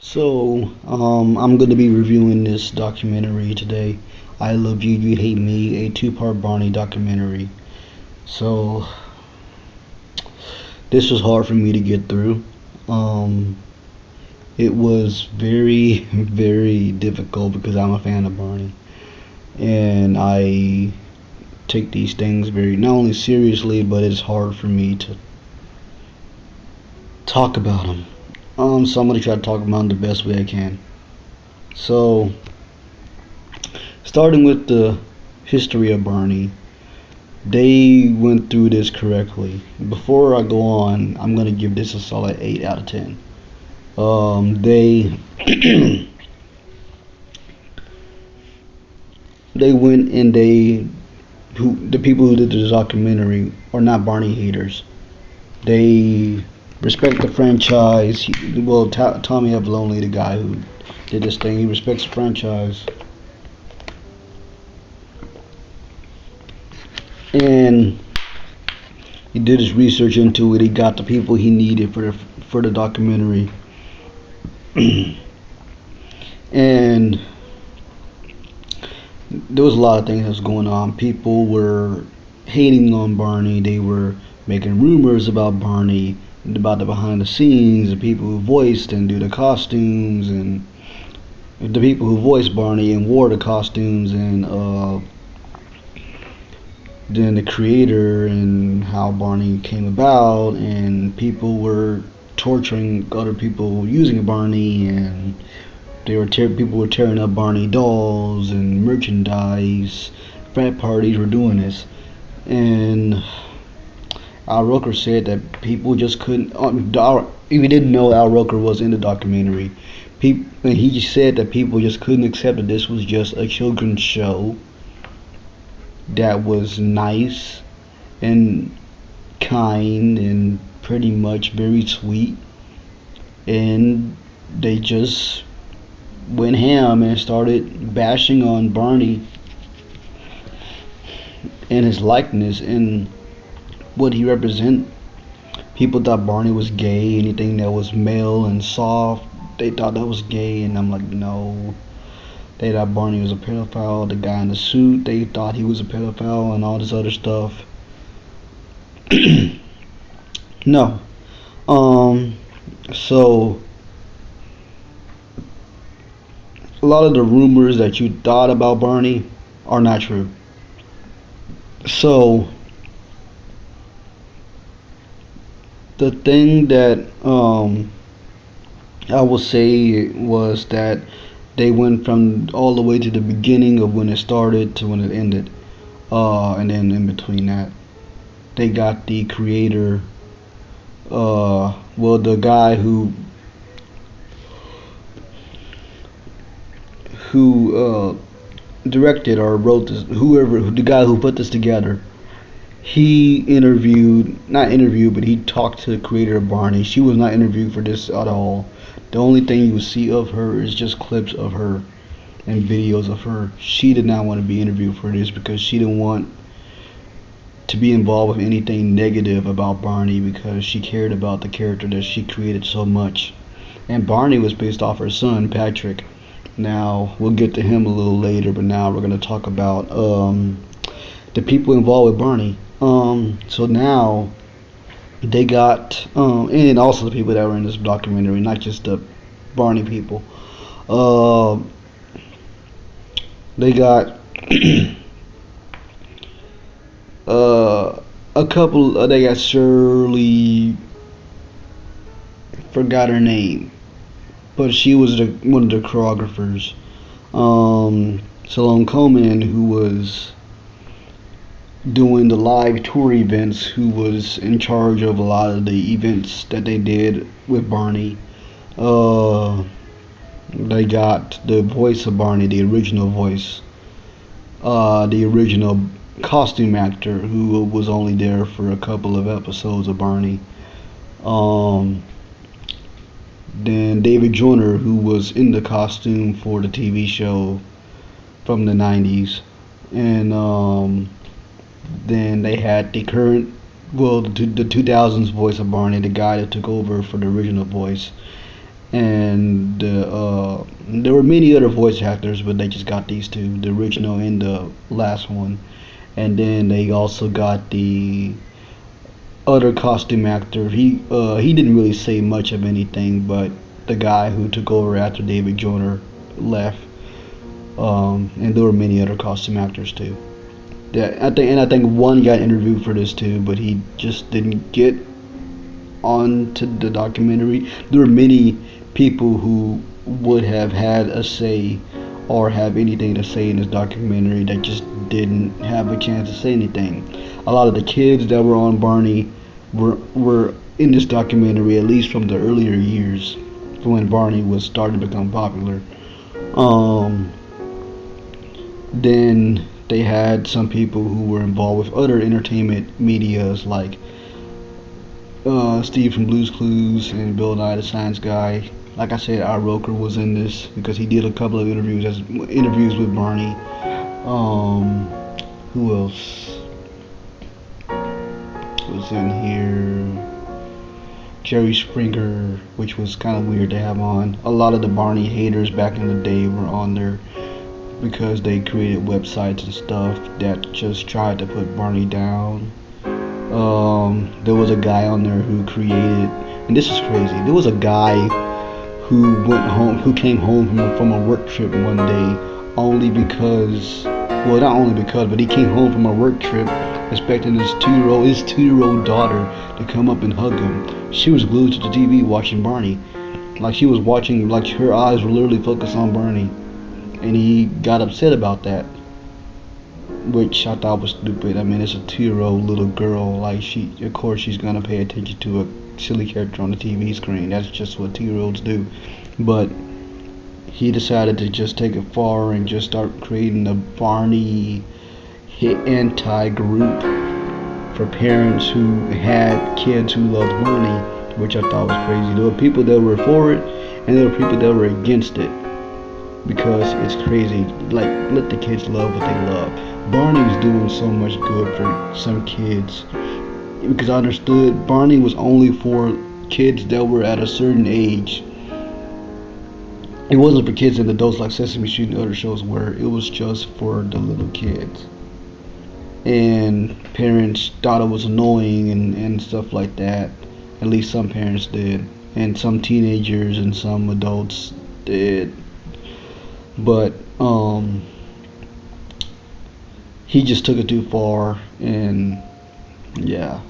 I'm going to be reviewing this documentary today. I Love You, You Hate Me, a two-part Barney documentary. So, this was hard for me to get through. Um, it was very, very difficult because I'm a fan of Barney. And I take these things very, not only seriously, but it's hard for me to talk about them. So I'm going to try to talk about them the best way I can. So, starting with the history of Barney, they went through this correctly. Before I go on, I'm gonna give this a solid 8 out of 10. They they went and the people who did the documentary are not Barney haters. They respect the franchise. Well, Tommy Avalone, the guy who did this thing, he respects the franchise, and he did his research into it. He got the people he needed for the documentary, and there was a lot of things that was going on. People were hating on Barney. They were making rumors about Barney, about the behind the scenes, the people who voiced and do the costumes, and the people who voiced Barney and wore the costumes, and then the creator and how Barney came about, and people were torturing other people using Barney, and people were tearing up Barney dolls and merchandise. Frat parties were doing this, and Al Roker said that people just couldn't. We didn't know Al Roker was in the documentary. And he just said that people just couldn't accept that this was just a children's show that was nice and kind and pretty much very sweet, and they just went ham and started bashing on Barney and his likeness and what he represent. People thought Barney was gay. Anything that was male and soft, they thought that was gay, and I'm like, no. They thought Barney was a pedophile. The guy in the suit, they thought he was a pedophile, and all this other stuff. No. So a lot of the rumors that you thought about Barney are not true. So the thing that I will say was that they went from all the way to the beginning of when it started to when it ended, and then in between that, they got the creator, the guy who directed or wrote this, the guy who put this together. He not interviewed, but he talked to the creator of Barney. She was not interviewed for this at all. The only thing you will see of her is just clips of her and videos of her. She did not want to be interviewed for this because she didn't want to be involved with anything negative about Barney, because she cared about the character that she created so much. And Barney was based off her son, Patrick. Now, we'll get to him a little later, but now we're going to talk about the people involved with Barney. So now they got, and also the people that were in this documentary, not just the Barney people. They got a couple. They got Shirley. Forgot her name, but she was one of the choreographers. Salome Coleman, who was doing the live tour events, who was in charge of a lot of the events that they did with Barney. They got the voice of Barney, the original voice, the original costume actor who was only there for a couple of episodes of Barney. Then David Joyner, who was in the costume for the TV show from the 90s. And then they had the current, the 2000s voice of Barney, the guy that took over for the original voice. and there were many other voice actors, but they just got these two, the original and the last one. And then they also got the other costume actor. He didn't really say much of anything, but the guy who took over after David Joyner left. And there were many other costume actors too. That I think one got interviewed for this too, but he just didn't get onto the documentary. There were many people who would have had a say or have anything to say in this documentary that just didn't have a chance to say anything. A lot of the kids that were on Barney were in this documentary, at least from the earlier years when Barney was starting to become popular. Um, then they had some people who were involved with other entertainment medias like Steve from Blue's Clues and Bill Nye the Science Guy. Like I said, Al Roker was in this because he did a couple of interviews with Barney. Um, who else was in here? Jerry Springer, which was kind of weird to have on. A lot of the Barney haters back in the day were on there because they created websites and stuff that just tried to put Barney down. There was a guy on there who created, and this is crazy. There was a guy who came home from a work trip one day only because, well, not only because, but he came home from a work trip expecting his two-year-old daughter to come up and hug him. She was glued to the TV watching Barney, like she was watching, like her eyes were literally focused on Barney, and he got upset about that, which I thought was stupid. I mean, it's a 2-year-old little girl. Like, of course, she's gonna pay attention to a silly character on the TV screen. That's just what 2-year-olds do. But he decided to just take it far and just start creating a Barney anti-group for parents who had kids who loved Barney, which I thought was crazy. There were people that were for it, and there were people that were against it because it's crazy. Like, let the kids love what they love. Barney was doing so much good for some kids because I understood Barney was only for kids that were at a certain age. It wasn't for kids and adults like Sesame Street and other shows were. It was just for the little kids. And parents thought it was annoying and stuff like that. At least some parents did. And some teenagers and some adults did. But he just took it too far, and yeah.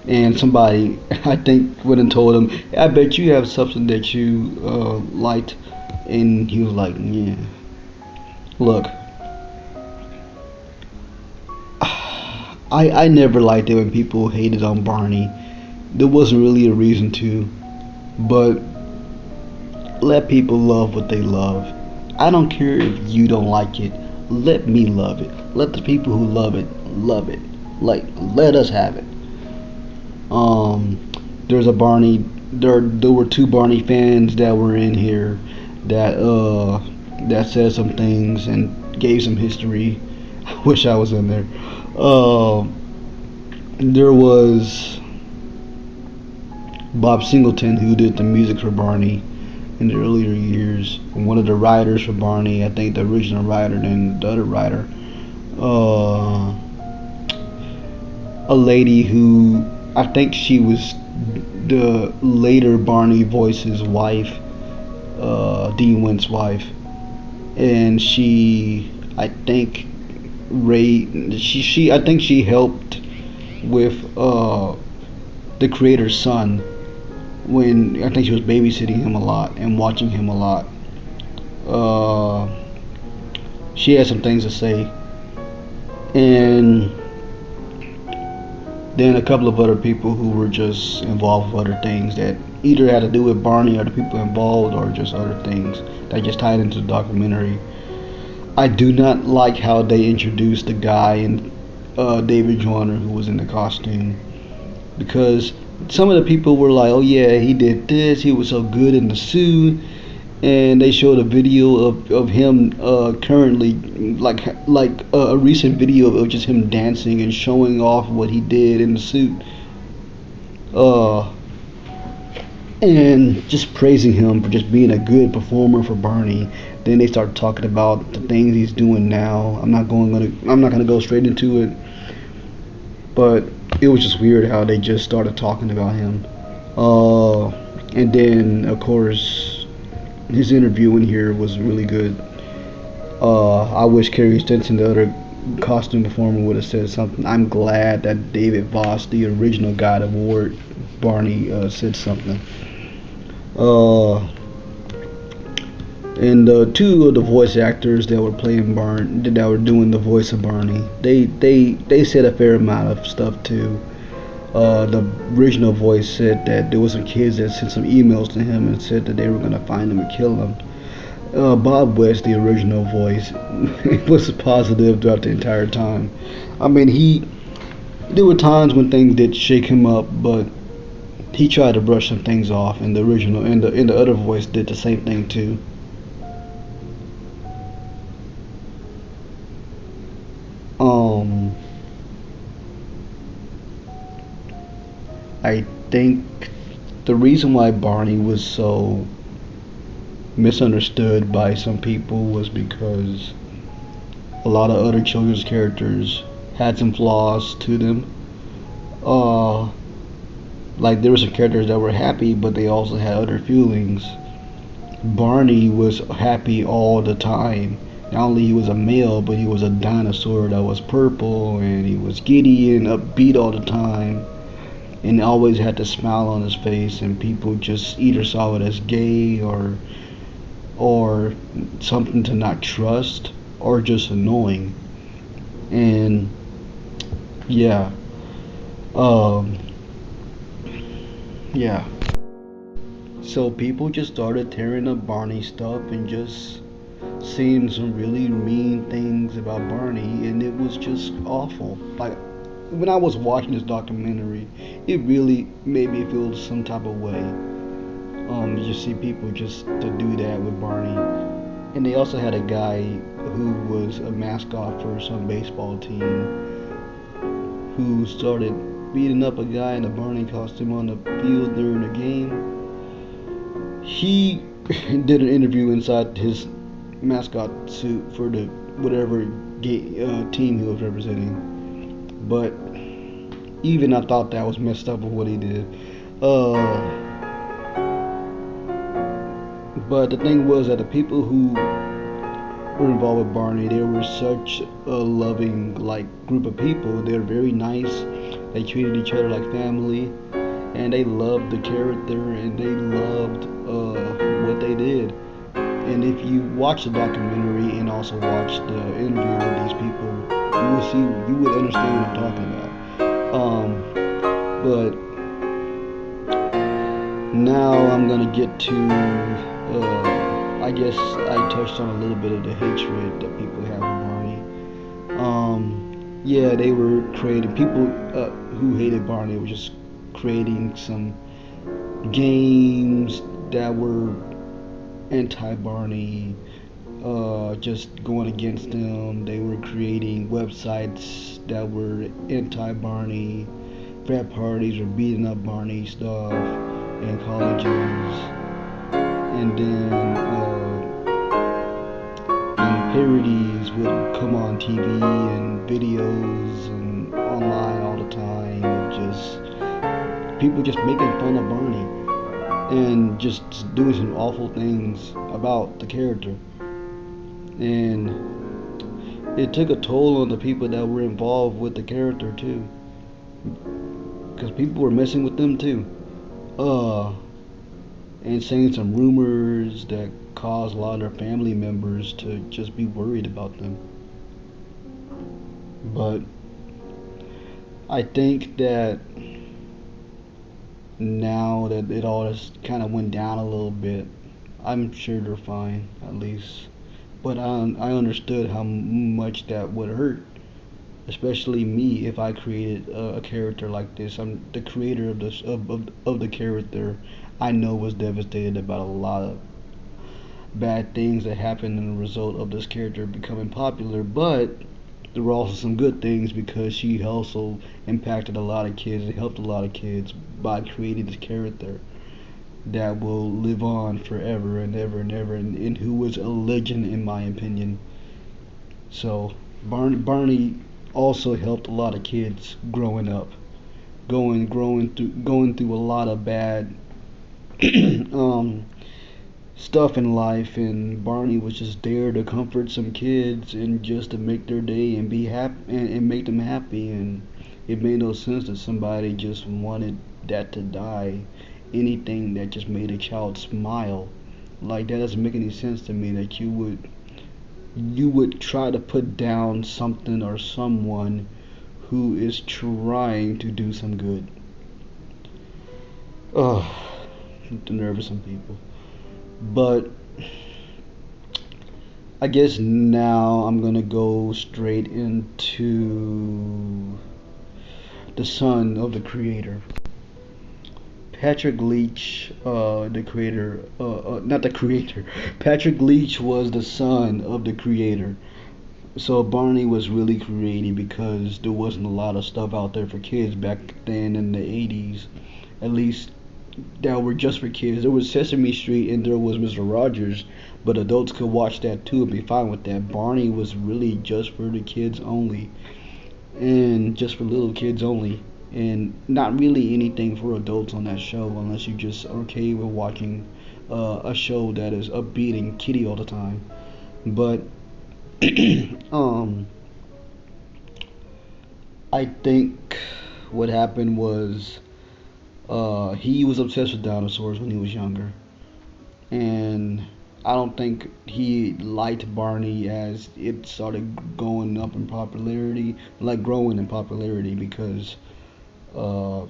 And somebody, I think, went and told him, I bet you have something that you liked. And he was like, yeah. Look, I never liked it when people hated on Barney. There wasn't really a reason to. But let people love what they love. I don't care if you don't like it. Let me love it. Let the people who love it love it. Like, let us have it. There's a Barney. There were two Barney fans that were in here that said some things and gave some history. I wish I was in there. There was Bob Singleton, who did the music for Barney in the earlier years. One of the writers for Barney, I think the original writer and the other writer. A lady who, I think she was the later Barney voice's wife, Dean Wint's wife. And she, I think, I think she helped with the creator's son when I think she was babysitting him a lot and watching him a lot. She had some things to say, and then a couple of other people who were just involved with other things that either had to do with Barney or the people involved, or just other things that just tied into the documentary. I do not like how they introduced the guy and David Joyner who was in the costume, because some of the people were like, oh yeah, he did this, he was so good in the suit, and they showed a video of him currently, like a recent video of just him dancing and showing off what he did in the suit. and just praising him for just being a good performer for Barney. Then they start talking about the things he's doing now. I'm not gonna go straight into it, but it was just weird how they just started talking about him. Uh, and then of course his interview in here was really good. I wish Carrie Stinson, the other costume performer, would have said something. I'm glad that David Voss, the original guy that wore Barney, said something. Uh, and two of the voice actors that were playing that were doing the voice of Barney, they said a fair amount of stuff too. The original voice said that there was some kids that sent some emails to him and said that they were gonna find him and kill him. Bob West, the original voice, was positive throughout the entire time. I mean, there were times when things did shake him up, but he tried to brush some things off, and the original and the other voice did the same thing too. Um, I think the reason why Barney was so misunderstood by some people was because a lot of other children's characters had some flaws to them. Uh, like there were some characters that were happy, but they also had other feelings. Barney was happy all the time. Not only he was a male, but he was a dinosaur that was purple, and he was giddy and upbeat all the time, and always had the smile on his face. And people just either saw it as gay or something to not trust or just annoying. And yeah, um, yeah. So people just started tearing up Barney stuff and just saying some really mean things about Barney, and it was just awful. Like when I was watching this documentary, it really made me feel some type of way. You just see people just to do that with Barney, and they also had a guy who was a mascot for some baseball team who started beating up a guy in a Barney costume on the field during the game. He did an interview inside his mascot suit for the whatever team he was representing. But even I thought that was messed up with what he did. Uh, but the thing was that the people who were involved with Barney, they were such a loving like group of people. They were very nice. They treated each other like family, and they loved the character, and they loved what they did. And if you watch the documentary and also watch the interview with these people, you would understand what I'm talking about. But now I'm gonna get to, I guess I touched on a little bit of the hatred that people have for Barney. Yeah, they were creating people who hated Barney were just creating some games that were anti-Barney, just going against them. They were creating websites that were anti-Barney. Frat parties were beating up Barney stuff in colleges, and then parodies would come on TV and videos and online all the time. Just people just making fun of Barney and just doing some awful things about the character. And it took a toll on the people that were involved with the character too, because people were messing with them too, and saying some rumors that caused a lot of their family members to just be worried about them. But I think that now that it all just kind of went down a little bit, I'm sure they're fine at least. But I understood how much that would hurt, especially me if I created a character like this. I'm the creator of this of the character. I know was devastated about a lot of bad things that happened in the result of this character becoming popular, but there were also some good things because she also impacted a lot of kids and helped a lot of kids by creating this character. that will live on forever and ever and ever, and who was a legend in my opinion. So Barney also helped a lot of kids growing up, going through a lot of bad um, stuff in life, and Barney was just there to comfort some kids and just to make their day and be happy and make them happy. And it made no sense that somebody just wanted that to die. Anything that just made a child smile, like that doesn't make any sense to me. That you would try to put down something or someone who is trying to do some good. Ugh, the nerve of some people. But I guess now I'm gonna go straight into the son of the creator. Patrick Leach, the creator, not the creator. Patrick Leach was the son of the creator. So Barney was really creative because there wasn't a lot of stuff out there for kids back then in the 80s. At least that were just for kids. There was Sesame Street and there was Mr. Rogers, but adults could watch that too and be fine with that. Barney was really just for the kids only, and just for little kids only, and not really anything for adults on that show unless you just are okay with watching a show that is upbeat and kiddie all the time. But um, I think what happened was he was obsessed with dinosaurs when he was younger, and I don't think he liked Barney as it started going up in popularity, like growing in popularity, because uh,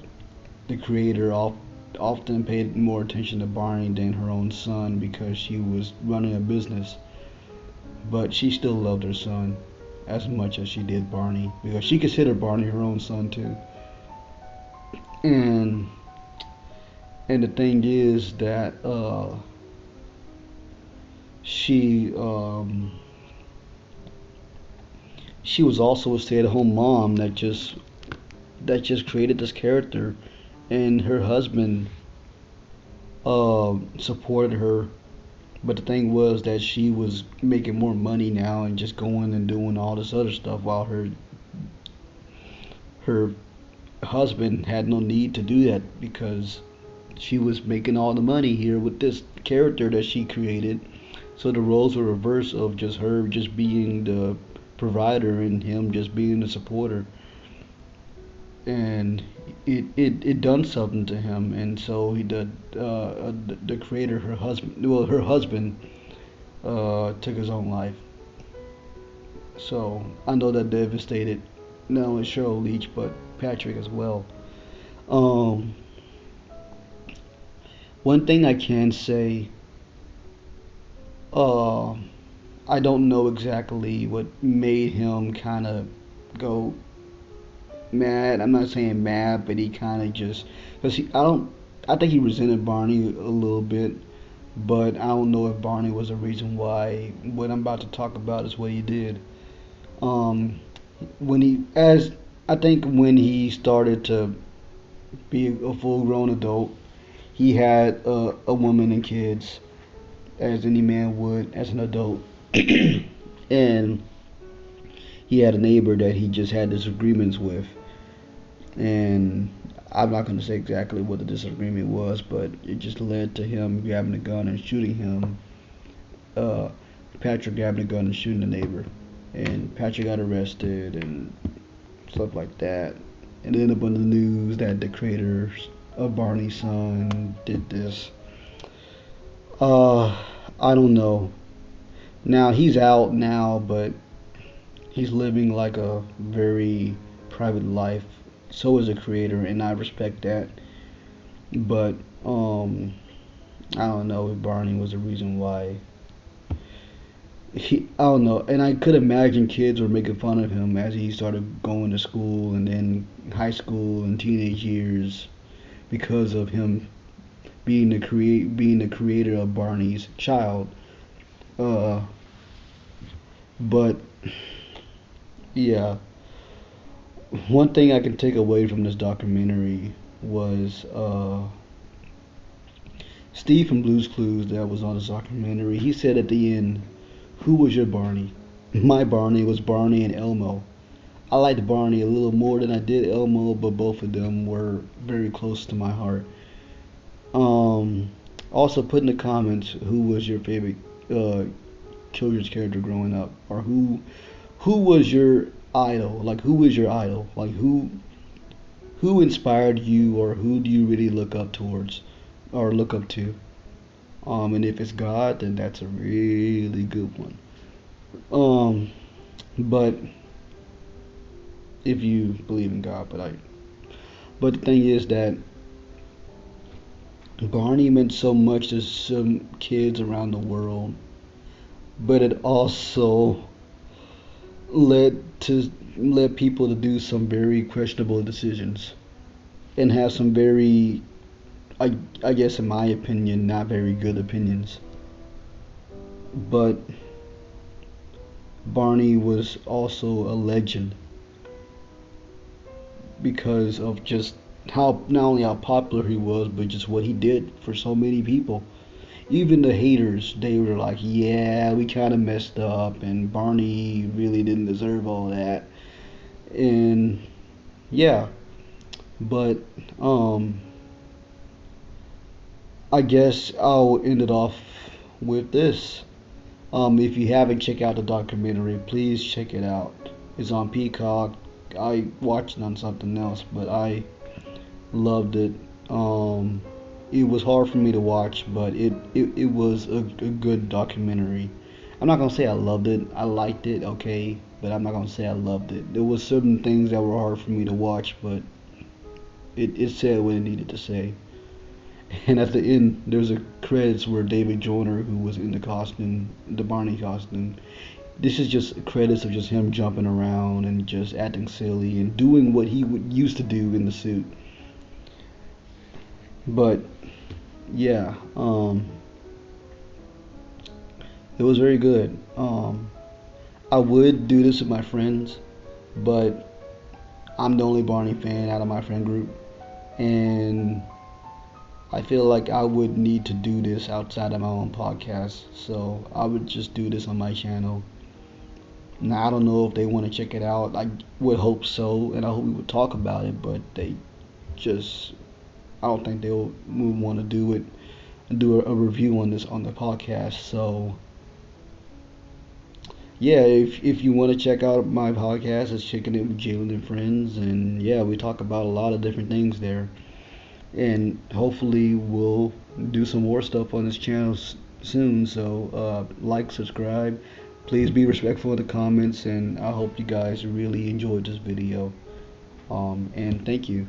the creator often paid more attention to Barney than her own son because she was running a business. But she still loved her son as much as she did Barney because she considered Barney her own son too. And the thing is that she she was also a stay-at-home mom that just created this character, and her husband supported her. But the thing was that she was making more money now and just going and doing all this other stuff while her husband had no need to do that because she was making all the money here with this character that she created. So the roles were reversed of just her just being the provider and him just being the supporter. And it done something to him, and so the creator, her husband, well, her husband took his own life. So I know that devastated not only Cheryl Leach but Patrick as well. Um, One thing I can say, uh, I don't know exactly what made him kind of go mad. I'm not saying mad, but he kind of just because I think he resented Barney a little bit, but I don't know if Barney was the reason why what I'm about to talk about is what he did. Um, when he as I think when he started to be a full grown adult, he had a woman and kids, as any man would as an adult, and he had a neighbor that he just had disagreements with, and I'm not going to say exactly what the disagreement was, but it just led to him grabbing a gun and shooting him. Uh, Patrick grabbing a gun and shooting the neighbor, and Patrick got arrested and stuff like that. And it ended up on the news that the creator of Barney's son did this. Uh, I don't know. Now he's out now, but he's living like a very private life. So is the creator, and I respect that. But I don't know if Barney was the reason why. I don't know, and I could imagine kids were making fun of him as he started going to school and then high school and teenage years because of him being the creator of Barney's child. Uh, but yeah, one thing I can take away from this documentary was Steve from Blue's Clues that was on this documentary, he said at the end, "Who was your Barney?" My Barney was Barney and Elmo. I liked Barney a little more than I did Elmo, but both of them were very close to my heart. Um, Also put in the comments who was your favorite uh, children's character growing up, or who was your idol? Like who is your idol? Like who inspired you, or who do you really look up towards or look up to? And if it's God, then that's a really good one. Um, but if you believe in God, but the thing is that Barney meant so much to some kids around the world, but it also led people to do some very questionable decisions and have some very, I guess in my opinion, not very good opinions. But Barney was also a legend because of just how not only how popular he was, but just what he did for so many people. Even the haters, they were like, "Yeah, we kind of messed up, and Barney really didn't deserve all that." And yeah, but um, I guess I'll end it off with this. If you haven't checked out the documentary, please check it out. It's on Peacock. I watched it on something else, but I loved it. It was hard for me to watch, but it was a good documentary. I'm not gonna say I loved it. I liked it, okay, but I'm not gonna say I loved it. There was certain things that were hard for me to watch, but it said what it needed to say. And at the end, there's a credits where David Joyner, who was in the costume, the Barney costume. This is just credits of just him jumping around and just acting silly and doing what he would used to do in the suit. But yeah, it was very good. I would do this with my friends, but I'm the only Barney fan out of my friend group, and I feel like I would need to do this outside of my own podcast. So I would just do this on my channel. Now I don't know if they want to check it out. I would hope so, and I hope we would talk about it. But they just, I don't think they'll would want to do it and do a review on this on the podcast. So yeah, if you want to check out my podcast, it's Checking It with Jalen and Friends, and yeah, we talk about a lot of different things there, and hopefully we'll do some more stuff on this channel soon. So like, subscribe, please be respectful in the comments, and I hope you guys really enjoyed this video. And thank you.